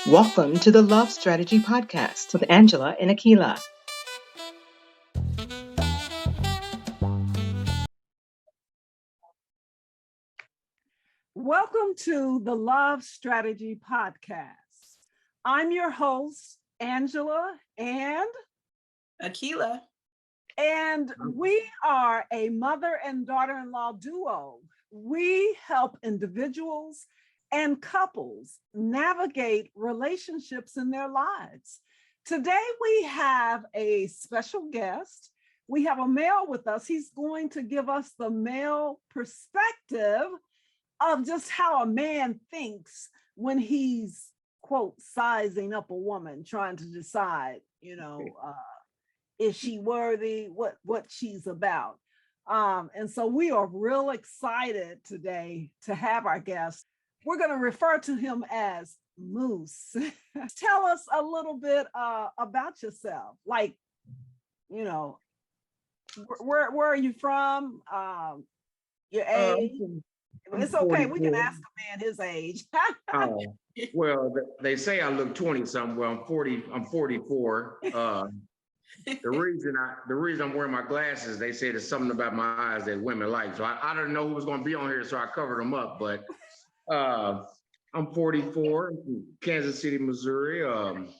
Welcome to the Love Strategy Podcast with Angela and Akila. Welcome to the Love Strategy Podcast. I'm your host, Angela, and Akila. We are a mother and daughter-in-law duo. We help individuals and couples navigate relationships in their lives. Today, we have a special guest. We have a male with us. He's going to give us the male perspective of just how a man thinks when he's, quote, sizing up a woman, trying to decide, is she worthy, what she's about. And so we are real excited today to have our guest. We're going to refer to him as Moose. Tell us a little bit about yourself. Like, where are you from? Your age? It's okay. 44. We can ask a man his age. Well, they say I look 20 something. Well, I'm 40. I'm 44. The reason I'm wearing my glasses, they say there's something about my eyes that women like. So I don't know who was going to be on here, so I covered them up. But I'm 44, from Kansas City, Missouri. I'm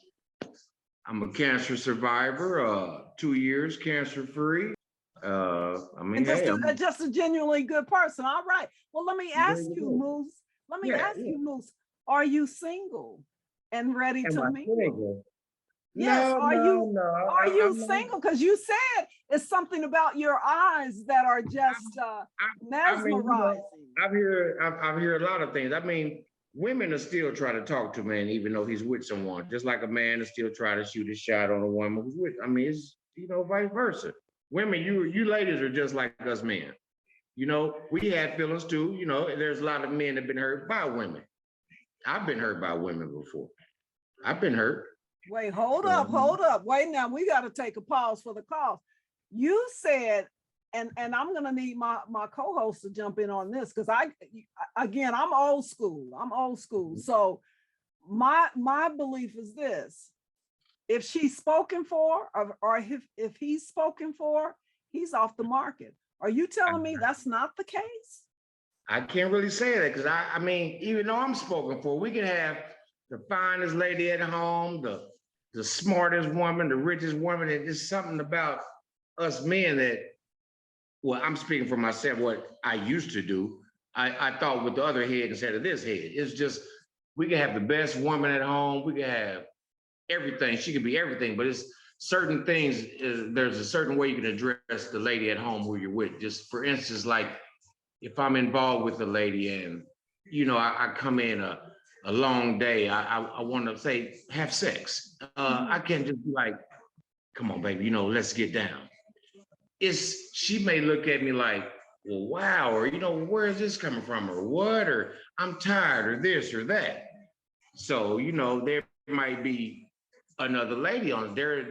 a cancer survivor. 2 years cancer free. Just a genuinely good person. All right. Well, let me ask you, Moose. Moose. Are you single and ready to mingle? Single? Yes. Are you single? Because you said it's something about your eyes that are just mesmerizing. I've heard a lot of things. I mean, women are still trying to talk to a man, even though he's with someone. Just like a man is still trying to shoot a shot on a woman who's with. I mean, it's vice versa. Women, you ladies are just like us men. We had feelings too. There's a lot of men that have been hurt by women. I've been hurt by women before. I've been hurt. Wait, hold up. Wait, now we got to take a pause for the call. You said, and I'm going to need my co-host to jump in on this because I'm old school. So my belief is this. If she's spoken for, or if he's spoken for, he's off the market. Are you telling me that's not the case? I can't really say that because I mean, even though I'm spoken for, we can have the finest lady at home, the smartest woman, the richest woman, and it's something about us men that, well, I'm speaking for myself, what I used to do. I thought with the other head instead of this head. It's just, we can have the best woman at home, we can have everything. She could be everything, but it's certain things. There's a certain way you can address the lady at home who you're with. Just for instance, like if I'm involved with a lady and I come in a long day, I want to say have sex. I can't just be like, come on, baby, let's get down. She may look at me like, well, wow, or where is this coming from, or what, or I'm tired, or this or that. So there might be another lady on there.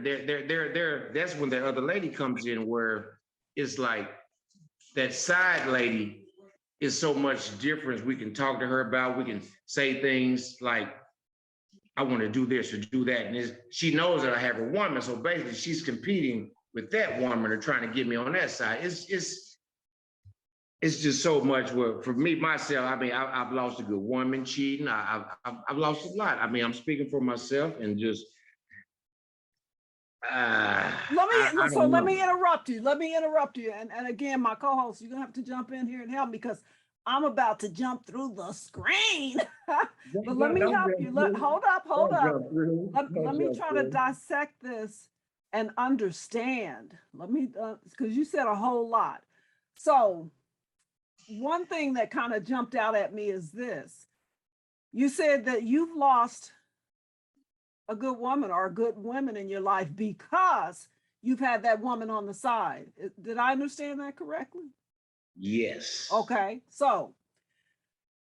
That's when that other lady comes in, where it's like that side lady is so much different. We can talk to her about, we can say things like, I want to do this or do that. And she knows that I have a woman. So basically she's competing with that woman or trying to get me on that side. It's just so much. Well, for me, myself, I mean, I've lost a good woman cheating. I've lost a lot. I mean, I'm speaking for myself and just, let me interrupt you. And again, my co-host, you're gonna have to jump in here and help me because I'm about to jump through the screen. But let me help you. Hold up. Let me try to dissect this and understand. Let me, because you said a whole lot. So one thing that kind of jumped out at me is this. You said that you've lost a good woman or good women in your life because you've had that woman on the side. Did I understand that correctly? Yes. Okay, so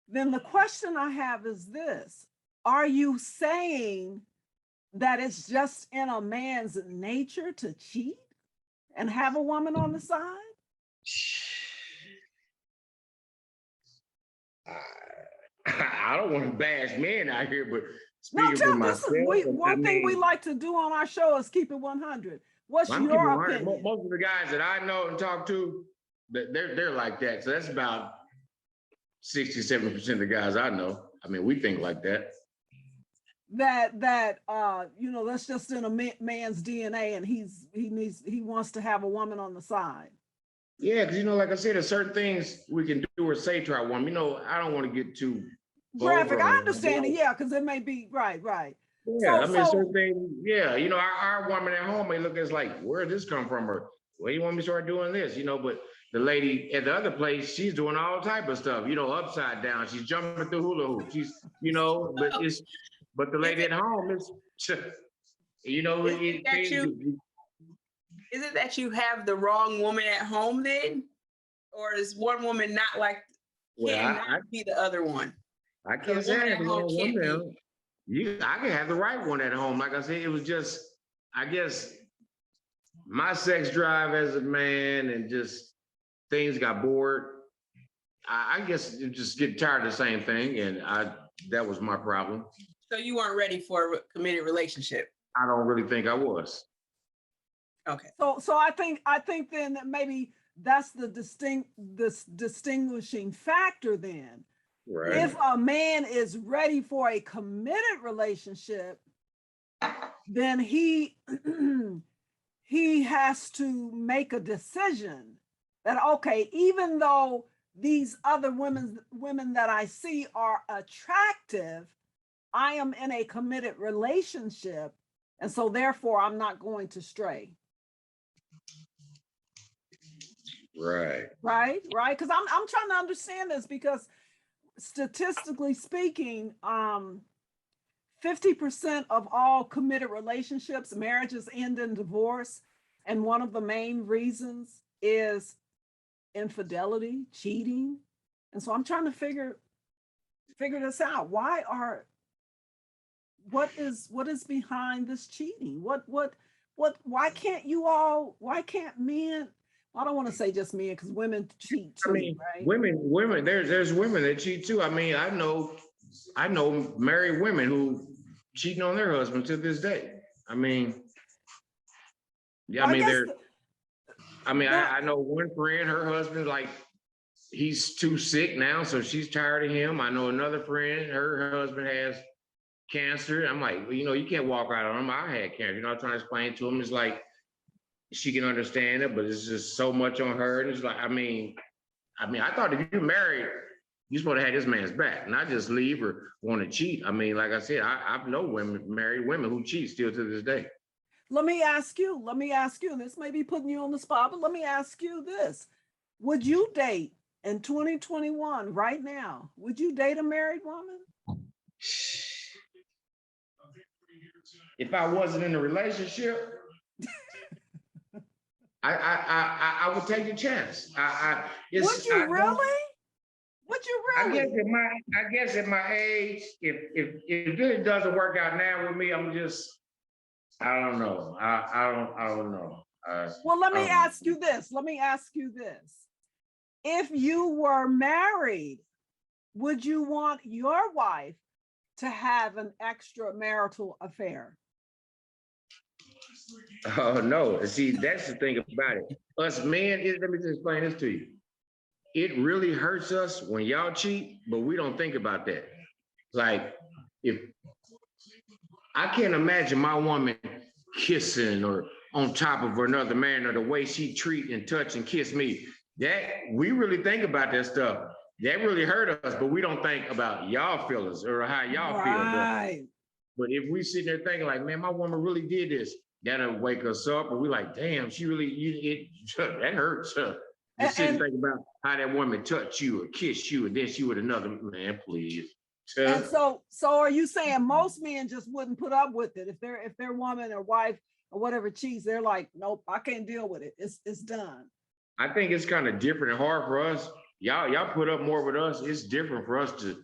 then the question I have is this. Are you saying that it's just in a man's nature to cheat and have a woman on the side? I don't want to bash men out here, but speaking for myself. One thing we like to do on our show is keep it 100. What's your opinion? Most of the guys that I know and talk to, they're like that. So that's about 60, 70% of the guys I know. I mean, we think like that. That's just in a man's DNA, and he wants to have a woman on the side. Yeah, because like I said, there's certain things we can do or say to our woman. I don't want to get too graphic. I understand it, yeah, because it may be right. Yeah, certain things, yeah, our woman at home may look at us like, where did this come from? Or where do you want me to start doing this? But the lady at the other place, she's doing all type of stuff, upside down. She's jumping through hula hoops. She's, but the lady at home is, Is it that you have the wrong woman at home then? Or is one woman not like, cannot be the other one? I can't say the wrong woman. I can have the right one at home. Like I said, it was just, I guess, my sex drive as a man and just things got bored. I guess you just get tired of the same thing, and that was my problem. So you weren't ready for a committed relationship? I don't really think I was. Okay. So I think then that maybe that's the distinguishing factor then. Right. If a man is ready for a committed relationship, then he has to make a decision that, okay, even though these other women that I see are attractive, I am in a committed relationship, and so therefore I'm not going to stray. Right. Because I'm trying to understand this, because statistically speaking, 50% of all committed relationships, marriages end in divorce. And one of the main reasons is infidelity, cheating. And so I'm trying to figure this out. What is behind this cheating? Why can't men, I don't want to say just men, because women cheat too, right? Women, there's women that cheat too. I mean, I know married women who cheating on their husband to this day. I mean, yeah, I know one friend, her husband, like, he's too sick now, so she's tired of him. I know another friend, her husband has cancer. I'm like, you can't walk out on him. I had cancer. I'm trying to explain to him. It's like, she can understand it, but it's just so much on her. And it's like, I mean, I thought if you're married, you're supposed to have this man's back, not just leave or want to cheat. I mean, like I said, I know married women who cheat still to this day. Let me ask you, and this may be putting you on the spot, but let me ask you this. Would you date in 2021 right now? Would you date a married woman? If I wasn't in a relationship, I would take a chance. Would you really? I guess at my age, if it doesn't work out now with me, I'm just, I don't know. I don't know. Well, let me ask you this. If you were married, would you want your wife to have an extramarital affair? Oh, no. See, that's the thing about it. Us men, let me just explain this to you. It really hurts us when y'all cheat, but we don't think about that. Like, if I can't imagine my woman kissing or on top of another man, or the way she treat and touch and kiss me, that we really think about that stuff. That really hurt us, but we don't think about y'all feelings or how y'all feel. But if we sit there thinking like, man, my woman really did this, that'll wake us up, and we like, damn, she really, that hurts. Just sit and think about how that woman touched you or kissed you, and then she with another man, please. And so are you saying most men just wouldn't put up with it if their woman or wife or whatever cheats? They're like, nope, I can't deal with it. It's done. I think it's kind of different and hard for us. Y'all put up more with us. It's different for us to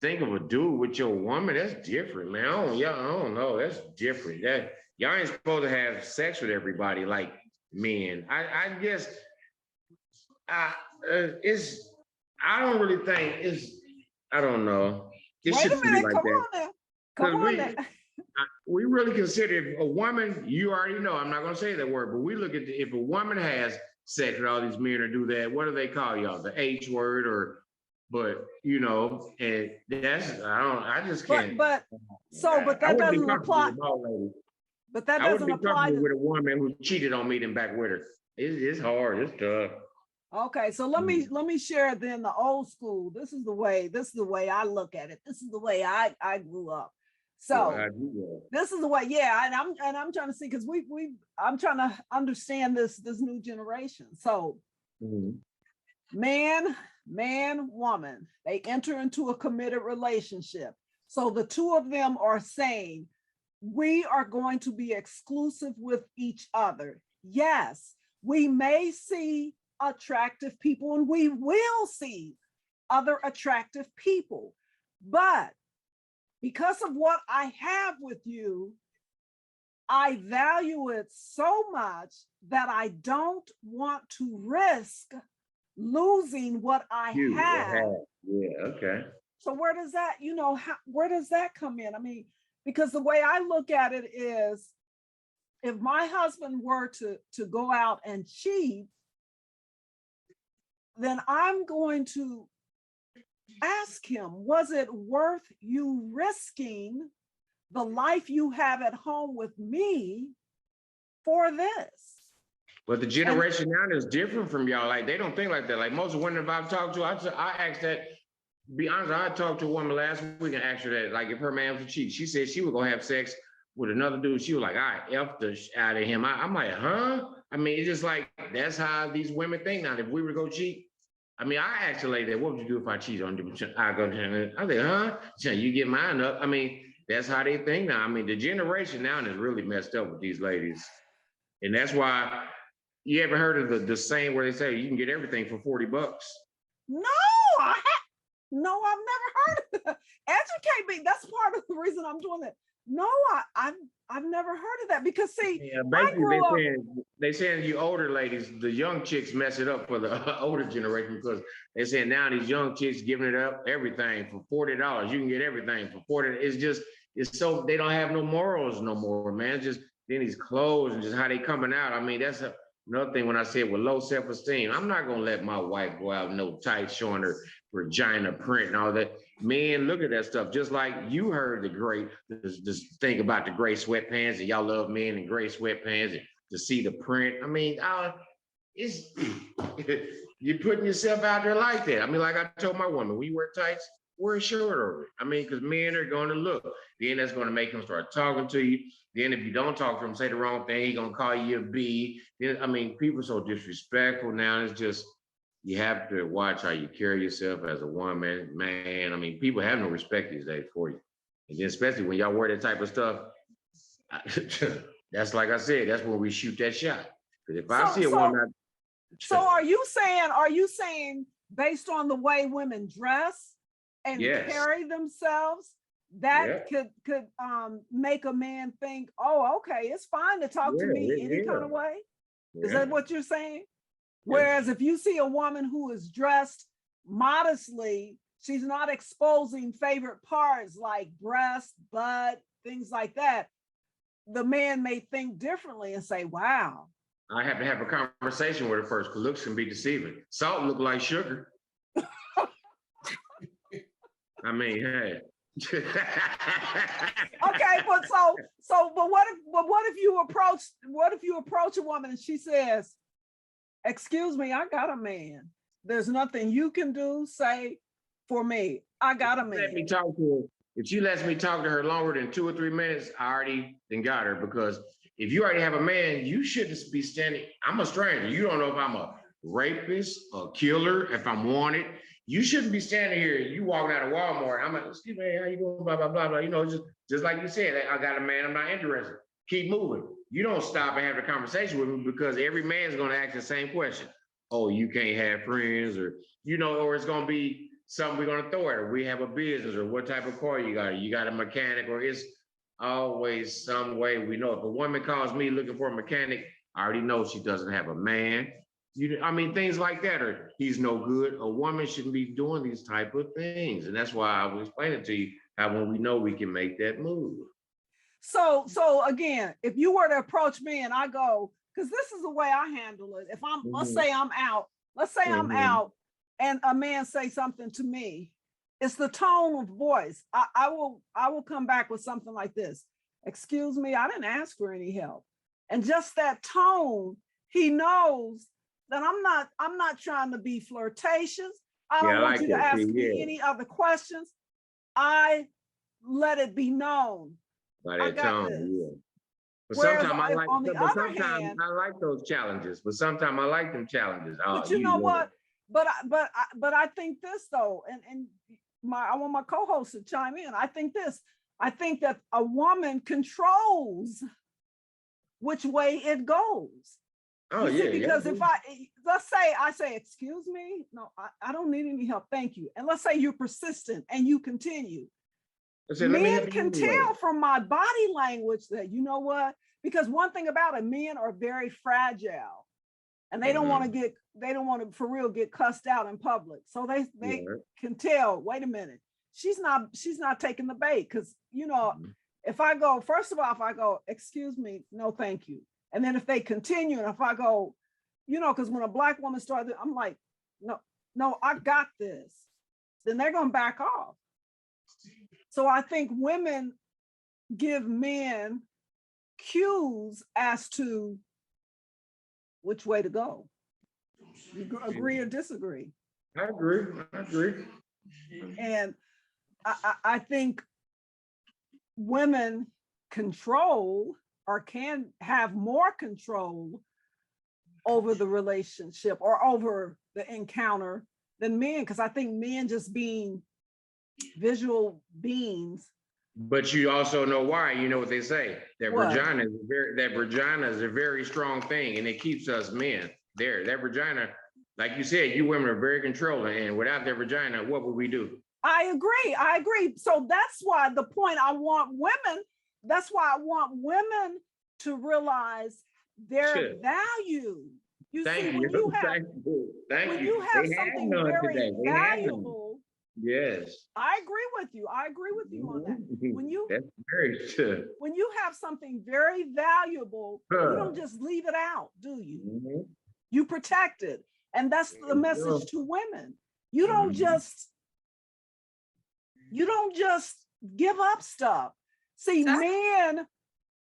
think of a dude with your woman. That's different, man. I don't know. That's different. That y'all ain't supposed to have sex with everybody like men. I guess I don't really think it's. I don't know. Wait a minute, come Come on. We really consider if a woman, you already know, I'm not going to say that word, but we look at if a woman has sex with all these men or do that, what do they call y'all? The H word but you know, and I just can't. But that doesn't apply. But that doesn't apply with a woman who cheated on me than back with her. It's hard. It's tough. Okay, so let me share then the old school. This is the way I look at it. This is the way I grew up. So this is the way, and I'm trying to see because I'm trying to understand this new generation. So man, woman, they enter into a committed relationship. So the two of them are saying, we are going to be exclusive with each other. Yes, we may see attractive people and we will see other attractive people, but because of what I have with you, I value it so much that I don't want to risk losing what I have. Yeah, okay. So where does that, where does that come in? I mean, because the way I look at it is, if my husband were to go out and cheat, then I'm going to ask him, was it worth you risking the life you have at home with me for this? But the generation now is different from y'all. Like, they don't think like that. Like most women I've talked to, I asked that, be honest, I talked to a woman last week and asked her that, like, if her man was a cheat, she said she was gonna have sex with another dude. She was like, I effed the out of him. I'm like, huh? I mean, it's just like, that's how these women think now. If we were to go cheat, I mean, I asked a lady that, what would you do if I cheat on you? I go to her, I said, huh? She said, you get mine up. I mean, that's how they think now. I mean, the generation now is really messed up with these ladies. And that's why, you ever heard of the saying where they say you can get everything for $40? No, I've never heard of that. Educate me. That's part of the reason I'm doing it. No, I've never heard of that because see, basically they saying you older ladies, the young chicks mess it up for the older generation because they saying now these young chicks giving it up everything for $40. You can get everything for $40. It's so they don't have no morals no more, man. It's just then these clothes and just how they coming out. I mean, that's another thing when I said with low self-esteem, I'm not gonna let my wife go out no tights showing her vagina print and all that. Men, look at that stuff. Just like you heard this thing about the gray sweatpants, and y'all love men in gray sweatpants and to see the print. I mean, it's you're putting yourself out there like that. I mean, like I told my woman, when you wear tights, wear a shirt over it. I mean, because men are going to look. Then that's going to make them start talking to you. Then if you don't talk to him, say the wrong thing, he's gonna call you a B. Then, I mean, people are so disrespectful now. It's just, you have to watch how you carry yourself as a woman, man. I mean, people have no respect these days for you. And then especially when y'all wear that type of stuff, that's like I said, that's when we shoot that shot. Because if I see a woman. So are you saying based on the way women dress and carry themselves, that could make a man think, oh, okay, it's fine to talk to me any kind of way? Is that what you're saying? Whereas if you see a woman who is dressed modestly, she's not exposing favorite parts like breast, butt, things like that, the man may think differently and say, wow. I have to have a conversation with her first because looks can be deceiving. Salt look like sugar. I mean, hey. Okay, but what if you approach a woman and she says, excuse me, I got a man. There's nothing you can do, say for me. I got a man. Let me talk to her. If she lets me talk to her longer than 2 or 3 minutes, I already then got her, because if you already have a man, you shouldn't be standing. I'm a stranger. You don't know if I'm a rapist, a killer, if I'm wanted. You shouldn't be standing here. You walking out of Walmart. I'm like, excuse me, how you doing? Blah, blah, blah, blah. You know, just like you said, I got a man, I'm not interested. Keep moving. You don't stop and have a conversation with me, because every man's going to ask the same question. Oh, you can't have friends, or, you know, or it's going to be something we're going to throw at her. We have a business, or what type of car you got? You got a mechanic, or it's always some way we know. If a woman calls me looking for a mechanic, I already know she doesn't have a man. I mean, things like that, or he's no good. A woman shouldn't be doing these type of things. And that's why I was explaining to you how when we know we can make that move. So again, if you were to approach me and I go, because this is the way I handle it. If I'm, let's say I'm out and a man say something to me, it's the tone of voice. I will come back with something like this. Excuse me, I didn't ask for any help. And just that tone, he knows that I'm not trying to be flirtatious. I don't want you to ask me any other questions. I let it be known. By that tone, yeah. But Whereas sometimes I like those challenges. But sometimes I like them challenges. But you know what? But I think this though, and I want my co-host to chime in. I think that a woman controls which way it goes. Oh, yeah. Because if let's say I say, excuse me, no, I don't need any help, thank you. And let's say you're persistent and you continue. Men can tell from my body language that, you know what, because one thing about it, men are very fragile and they don't want to for real get cussed out in public. So they can tell, wait a minute, she's not taking the bait. Because, you know, if I go, first of all, if I go, excuse me, no, thank you. And then if they continue, and if I go, you know, because when a Black woman started, I'm like, no, I got this. Then they're going to back off. So I think women give men cues as to which way to go. You agree or disagree? I agree. And I think women control or can have more control over the relationship or over the encounter than men, because I think men, just being visual beings. But you also know why. You know what they say, that vagina is a very strong thing, and it keeps us men there. That vagina, like you said, you women are very controlling, and without their vagina, what would we do? I agree. So that's why the point I want women to realize their value. You see, when you have something very valuable. Yes. I agree with you on that. That's very true. When you have something very valuable, you don't just leave it out, do you? You protect it. And that's the message to women. You don't just give up stuff. See, men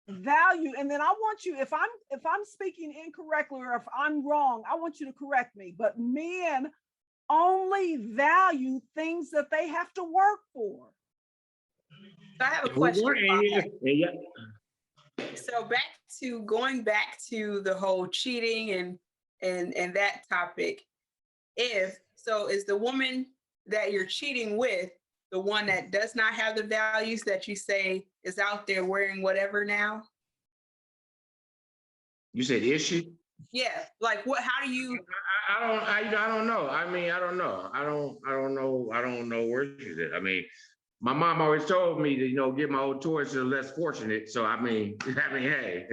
value, and then I want you, if I'm speaking incorrectly or if I'm wrong, I want you to correct me. But men only value things that they have to work for. So I have a question. So going back to the whole cheating and that topic, is the woman that you're cheating with the one that does not have the values that you say is out there wearing whatever now? You said, is she? Yeah, like what? How do you? I don't know. I mean, I don't know. I don't know where she's at. I mean, my mom always told me to, you know, give my old toys to the less fortunate. So I mean, hey,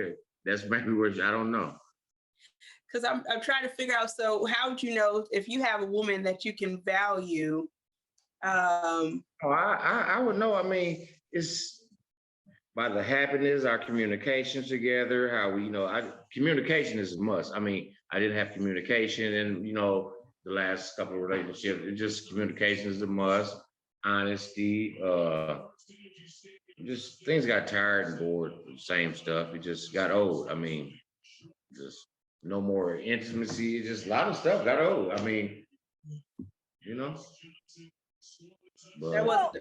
that's maybe where I don't know. Because I'm trying to figure out. So how would you know if you have a woman that you can value? I would know. I mean, it's by the happiness, our communications together, how we, you know, communication is a must. I mean, I didn't have communication and, you know, the last couple of relationships, it just communication is a must, honesty, just things got tired and bored, same stuff. It just got old. I mean, just no more intimacy, just a lot of stuff got old. I mean, you know. But,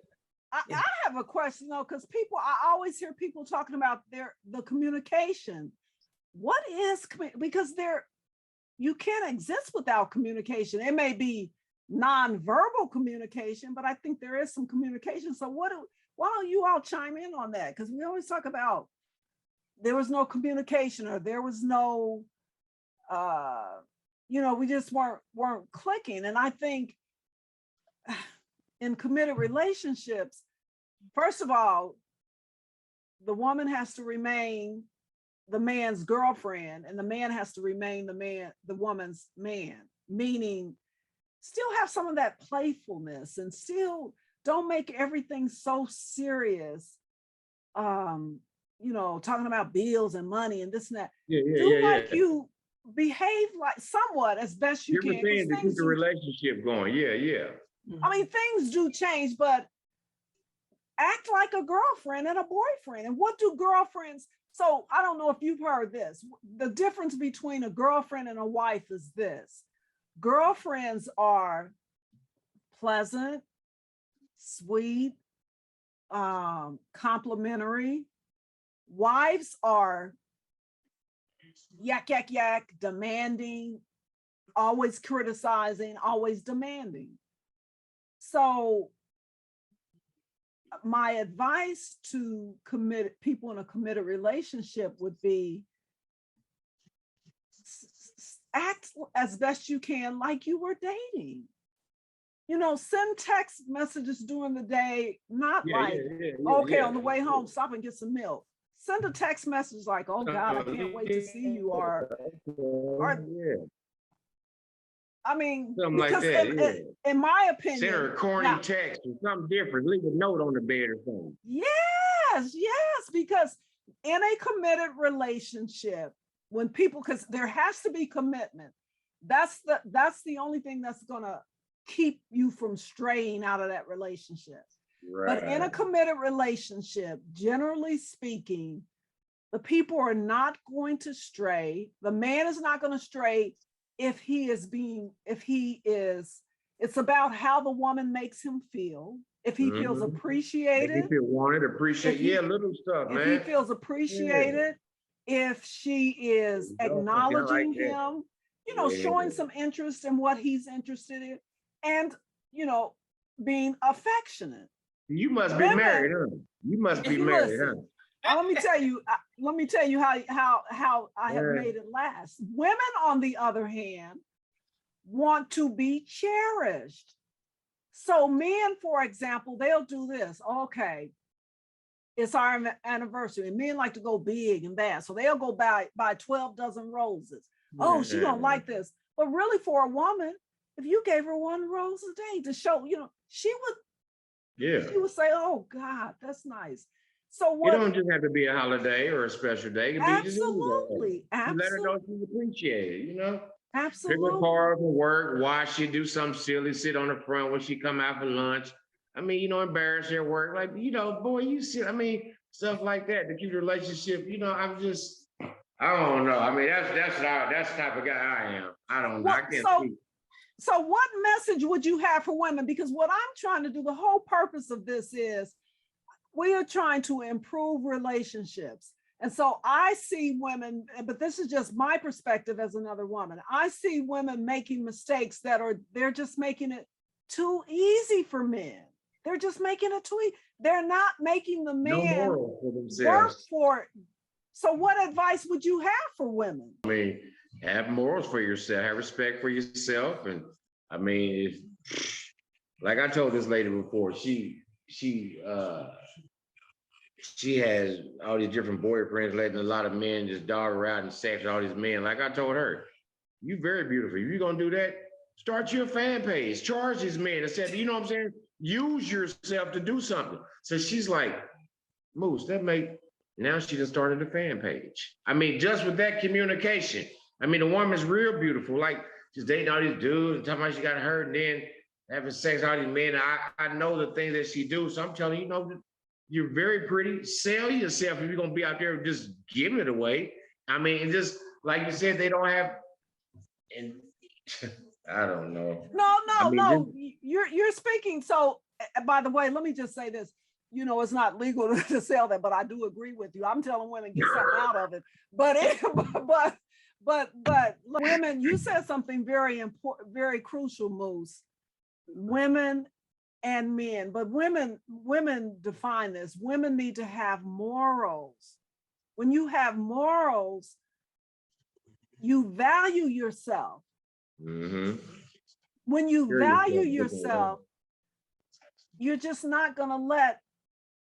I have a question though, because I always hear people talking about the communication. What is, because you can't exist without communication. It may be nonverbal communication, but I think there is some communication. So why don't you all chime in on that? Because we always talk about there was no communication or there was no, you know, we just weren't clicking. And I think in committed relationships, first of all, the woman has to remain the man's girlfriend and the man has to remain the woman's man, meaning still have some of that playfulness and still don't make everything so serious. Talking about bills and money and this and that. Do like you behave like somewhat as best you can. Saying to keep the relationship going. Yeah. I mean, things do change, but act like a girlfriend and a boyfriend. And what do girlfriends? So I don't know if you've heard this. The difference between a girlfriend and a wife is this. Girlfriends are pleasant, sweet, complimentary. Wives are yak, yak, yak, demanding, always criticizing, always demanding. So my advice to people in a committed relationship would be act as best you can like you were dating. Send text messages during the day, not on the way home, stop and get some milk. Send a text message like, oh God, I can't wait to see you, or I mean, something because like that, in my opinion, send her a corny text or something different, leave a note on the bed or something. Yes, because in a committed relationship, when people, because there has to be commitment, that's the only thing that's gonna keep you from straying out of that relationship. Right. But in a committed relationship, generally speaking, the people are not going to stray. The man is not going to stray it's about how the woman makes him feel. If he feels appreciated. If he feels wanted, appreciated. Little stuff, man. If he feels appreciated, if she is acknowledging him, showing some interest in what he's interested in, and, being affectionate. You must be married, huh? You must be married, huh? Let me tell you how I have made it last. Women, on the other hand, want to be cherished. So men, for example, they'll do this. Okay, it's our anniversary, and men like to go big and bad. So they'll go buy 12 dozen roses. Oh, she gonna like this. But really, for a woman, if you gave her one rose a day to show, she would say, oh God, that's nice. So what, it don't just have to be a holiday or a special day. It can be just absolutely. Let her know she's appreciated, Absolutely. Pick her car from work, wash it, do something silly, sit on the front when she come out for lunch. I mean, embarrass her at work. Like, boy, you see, stuff like that to keep the relationship, I don't know. I mean, that's the type of guy I am. I don't know. I can't speak. So what message would you have for women? Because what I'm trying to do, the whole purpose of this is we are trying to improve relationships. And so I see women, but this is just my perspective as another woman. I see women making mistakes they're just making it too easy for men. They're just making it too easy. They're not making the man work for it. So what advice would you have for women? I mean, have morals for yourself, have respect for yourself. And I mean, like I told this lady before, she has all these different boyfriends, letting a lot of men just dog her out and sex all these men. Like I told her, you very beautiful. If you're gonna do that, start your fan page, charge these men and say, what I'm saying? Use yourself to do something. So she's like, Moose, now she just started a fan page. I mean, just with that communication. I mean, the woman's real beautiful. Like, she's dating all these dudes and talking about she got hurt and then having sex with all these men. I know the things that she do. So I'm telling you, you're very pretty. Sell yourself if you're going to be out there just giving it away. I mean, and just like you said, they don't have, and I don't know. No. You're speaking. So, by the way, let me just say this. It's not legal to sell that, but I do agree with you. I'm telling women get something out of it. But women, you said something very important, very crucial, Moose. Women and men, but women define this. Women need to have morals. When you have morals, you value yourself. Mm-hmm. When you value yourself, you're just not going to let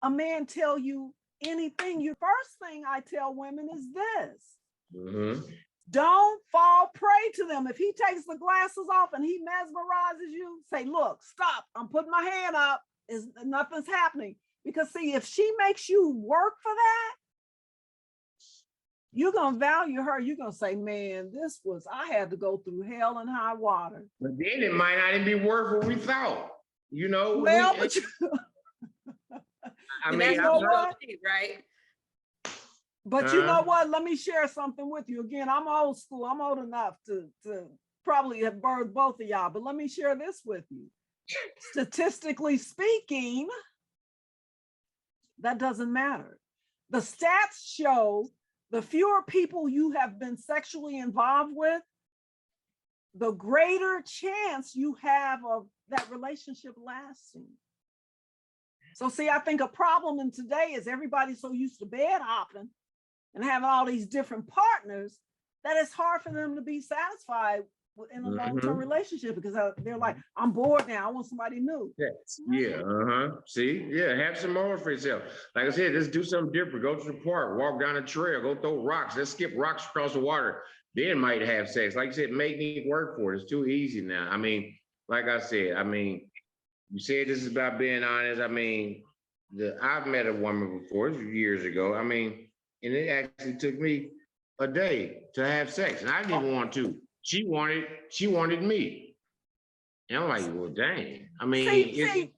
a man tell you anything. Your first thing I tell women is this. Mm-hmm. Don't fall prey to them. If he takes the glasses off and he mesmerizes you, say, look, stop. I'm putting my hand up. is nothing's happening. Because see, if she makes you work for that, you're gonna value her. You're gonna say, man, I had to go through hell and high water. But then it might not even be worth what we thought. You know, Well, and I mean, that's you know what? right? But you know what? Let me share something with you. Again, I'm old school. I'm old enough to probably have birthed both of y'all, but let me share this with you. Statistically speaking, that doesn't matter. The stats show the fewer people you have been sexually involved with, the greater chance you have of that relationship lasting. So see, I think a problem in today is everybody's so used to bed hopping and having all these different partners that it's hard for them to be satisfied in a long-term relationship because they're like, I'm bored now. I want somebody new. Yes. Yeah. See, yeah, have some more for yourself. Like I said, let's do something different. Go to the park, walk down a trail, go throw rocks. Let's skip rocks across the water. Then might have sex. Like you said, make me work for it. It's too easy now. I mean, like I said, you said this is about being honest. I mean, I've met a woman before, this was years ago. I mean, and it actually took me a day to have sex, and I didn't even want to. She wanted me. And I'm like, well, dang. I mean, see,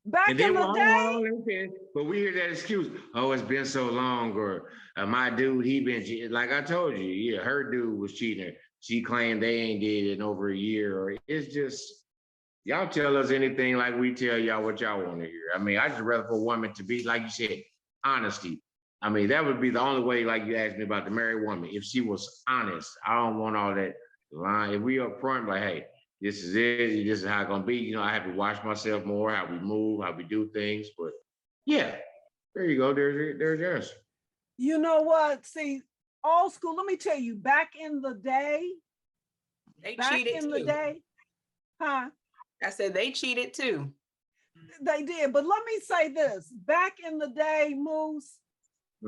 back in the day, but we hear that excuse. Oh, it's been so long, or my dude, he been cheating. Like I told you, yeah, her dude was cheating. She claimed they ain't did it in over a year, or it's just, y'all tell us anything like we tell y'all what y'all want to hear. I mean, I just rather for a woman to be, like you said, honesty. I mean, that would be the only way, like you asked me about the married woman, if she was honest. I don't want all that line. If we up front, like, hey, this is it, this is how it's gonna be. You know, I have to watch myself more, how we move, how we do things. But yeah, there you go. There's yours. You know what? See, old school, let me tell you, back in the day, huh? I said they cheated too. They did, but let me say this. Back in the day, Moose,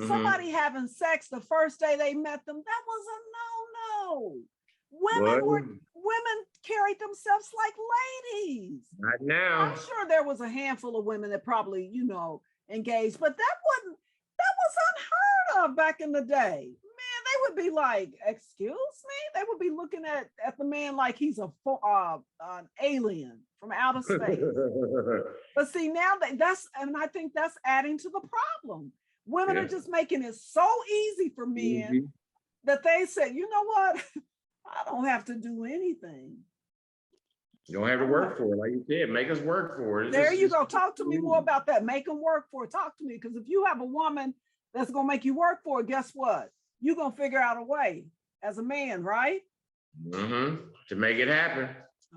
somebody having sex the first day they met them, that was a no-no. Women carried themselves like ladies. Not now. I'm sure there was a handful of women that probably, engaged, but that was unheard of back in the day. Man, they would be like, excuse me? They would be looking at the man like he's an alien from outer space. But see, now I think that's adding to the problem. Women are just making it so easy for men that they say, you know what? I don't have to do anything. You don't have to work for it. Like you said, make us work for it. There you go. Talk to me more about that. Make them work for it. Talk to me. Because if you have a woman that's going to make you work for it, guess what? You're going to figure out a way as a man, right? To make it happen.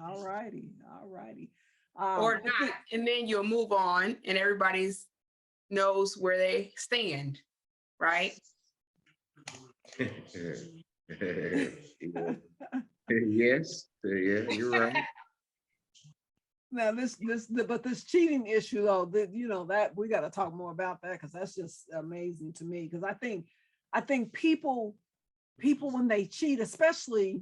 All righty. Or not. And then you'll move on and everybody knows where they stand, right? Yes, you're right. Now this cheating issue though, that we got to talk more about that because that's just amazing to me. Because I think people when they cheat, especially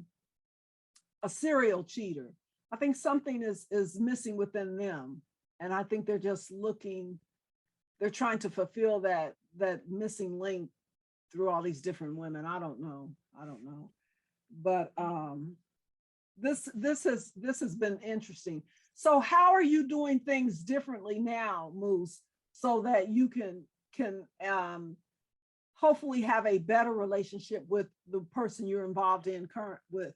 a serial cheater, I think something is missing within them, and I think they're just they're trying to fulfill that missing link through all these different women. I don't know, but this has been interesting. So how are you doing things differently now, Moose, so that you can hopefully have a better relationship with the person you're involved in with?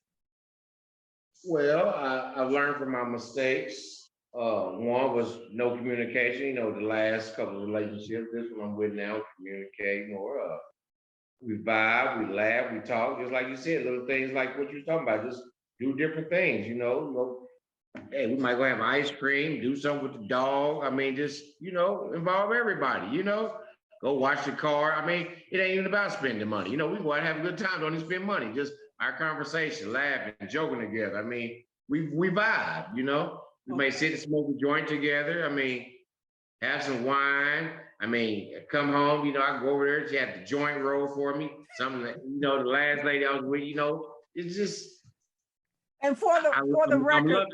Well, I've learned from my mistakes. One was no communication. The last couple of relationships, this one I'm with now, communicate more. We vibe, we laugh, we talk, just like you said, little things like what you're talking about, just do different things, Hey, we might go have ice cream, do something with the dog. I mean, just, involve everybody, go wash the car. I mean, it ain't even about spending money. We go out and have a good time, don't even spend money, just our conversation, laughing, joking together. I mean, we vibe, we may sit and smoke a joint together. I mean, have some wine. I mean, come home, I go over there, she had the joint roll for me. Something that, the last lady I was with, it's just. And for the record,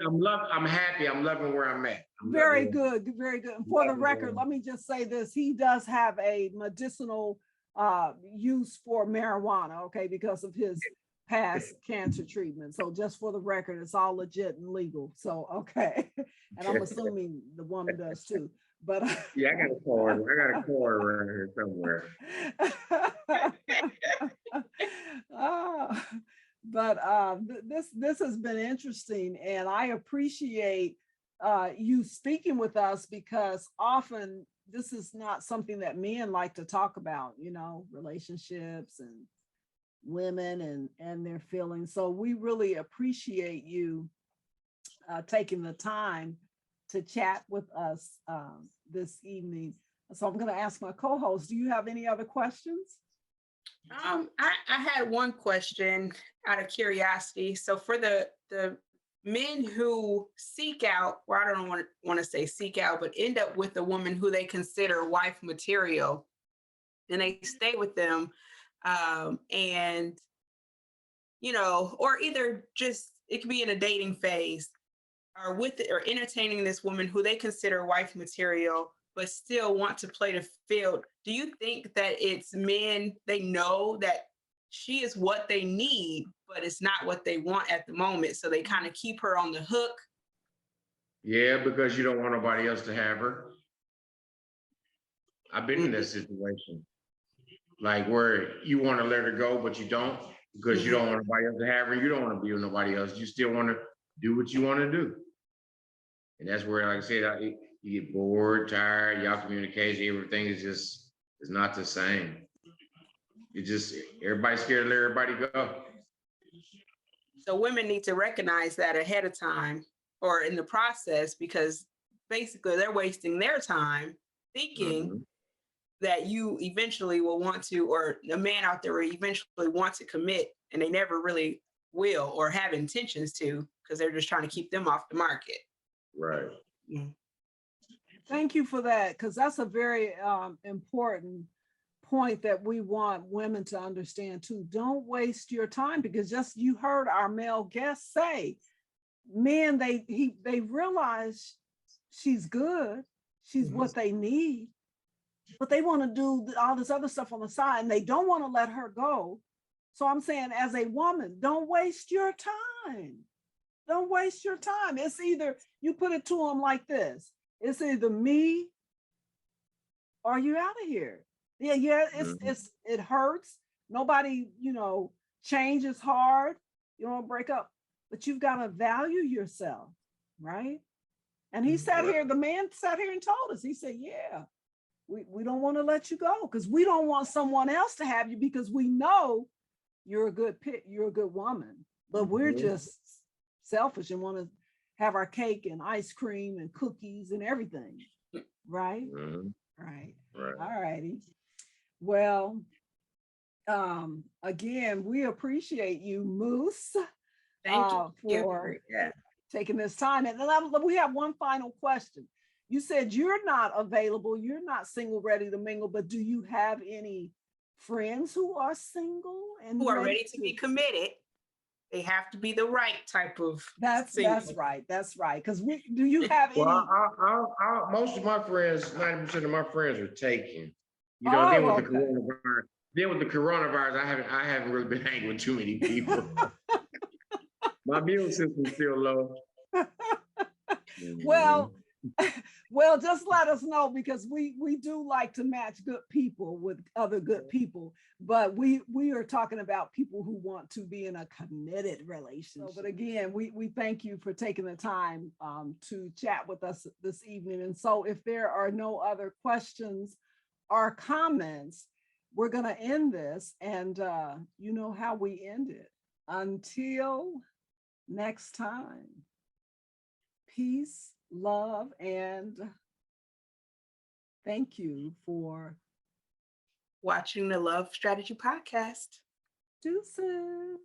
I'm happy. I'm loving where I'm at. Very good, very good. And for the record, let me just say this: he does have a medicinal use for marijuana, okay, because of his past cancer treatment. So just for the record, it's all legit and legal. So okay, and I'm assuming the woman does too. But yeah, I got a card. I got a card around here somewhere. This has been interesting, and I appreciate you speaking with us, because often this is not something that men like to talk about, relationships and women and their feelings. So we really appreciate you taking the time to chat with us this evening. So I'm going to ask my co-host, do you have any other questions? I had one question out of curiosity. So for the men who seek out, or I don't want to say seek out, but end up with a woman who they consider wife material, and they stay with them, and or either just, it could be in a dating phase, or or entertaining this woman who they consider wife material, but still want to play the field. Do you think that it's men, they know that she is what they need, but it's not what they want at the moment, so they kind of keep her on the hook? Yeah, because you don't want nobody else to have her. I've been in that situation, like where you want to let her go, but you don't, because you don't want nobody else to have her. You don't want to be with nobody else. You still want to do what you want to do. And that's where, like I said, you get bored, tired, y'all communication, everything is not the same. Everybody's scared to let everybody go. So women need to recognize that ahead of time or in the process, because basically they're wasting their time thinking that you eventually will want to, or a man out there will eventually want to commit, and they never really will or have intentions to, because they're just trying to keep them off the market. Right. Thank you for that, because that's a very important point that we want women to understand too. Don't waste your time, because just you heard our male guests say, men, they realize she's good, she's what they need, but they want to do all this other stuff on the side, and they don't want to let her go. So I'm saying, as a woman, don't waste your time. Don't waste your time. It's either, you put it to them like this: it's either me or you out of here. Yeah, it hurts. Nobody, change is hard. You don't break up, but you've got to value yourself, right? And he sat here, the man sat here and told us, he said, yeah, we don't want to let you go, because we don't want someone else to have you, because we know you're a good woman, but we're just selfish and want to have our cake and ice cream and cookies and everything, right? Right. All righty. Well, again, we appreciate you, Moose. Thank you for taking this time. And we have one final question. You said you're not available, you're not single, ready to mingle, but do you have any friends who are single and who are ready to be committed? They have to be the right type of. That's right. Because do you have any? Well, most of my friends, 90% of my friends are taken. Then with the coronavirus, I haven't really been hanging with too many people. My immune system's still low. Well, just let us know, because we do like to match good people with other good people, but we are talking about people who want to be in a committed relationship. But again, we thank you for taking the time to chat with us this evening. And so if there are no other questions or comments, we're going to end this, and you know how we end it. Until next time, peace, love, and thank you for watching the Love Strategy Podcast. Deuces.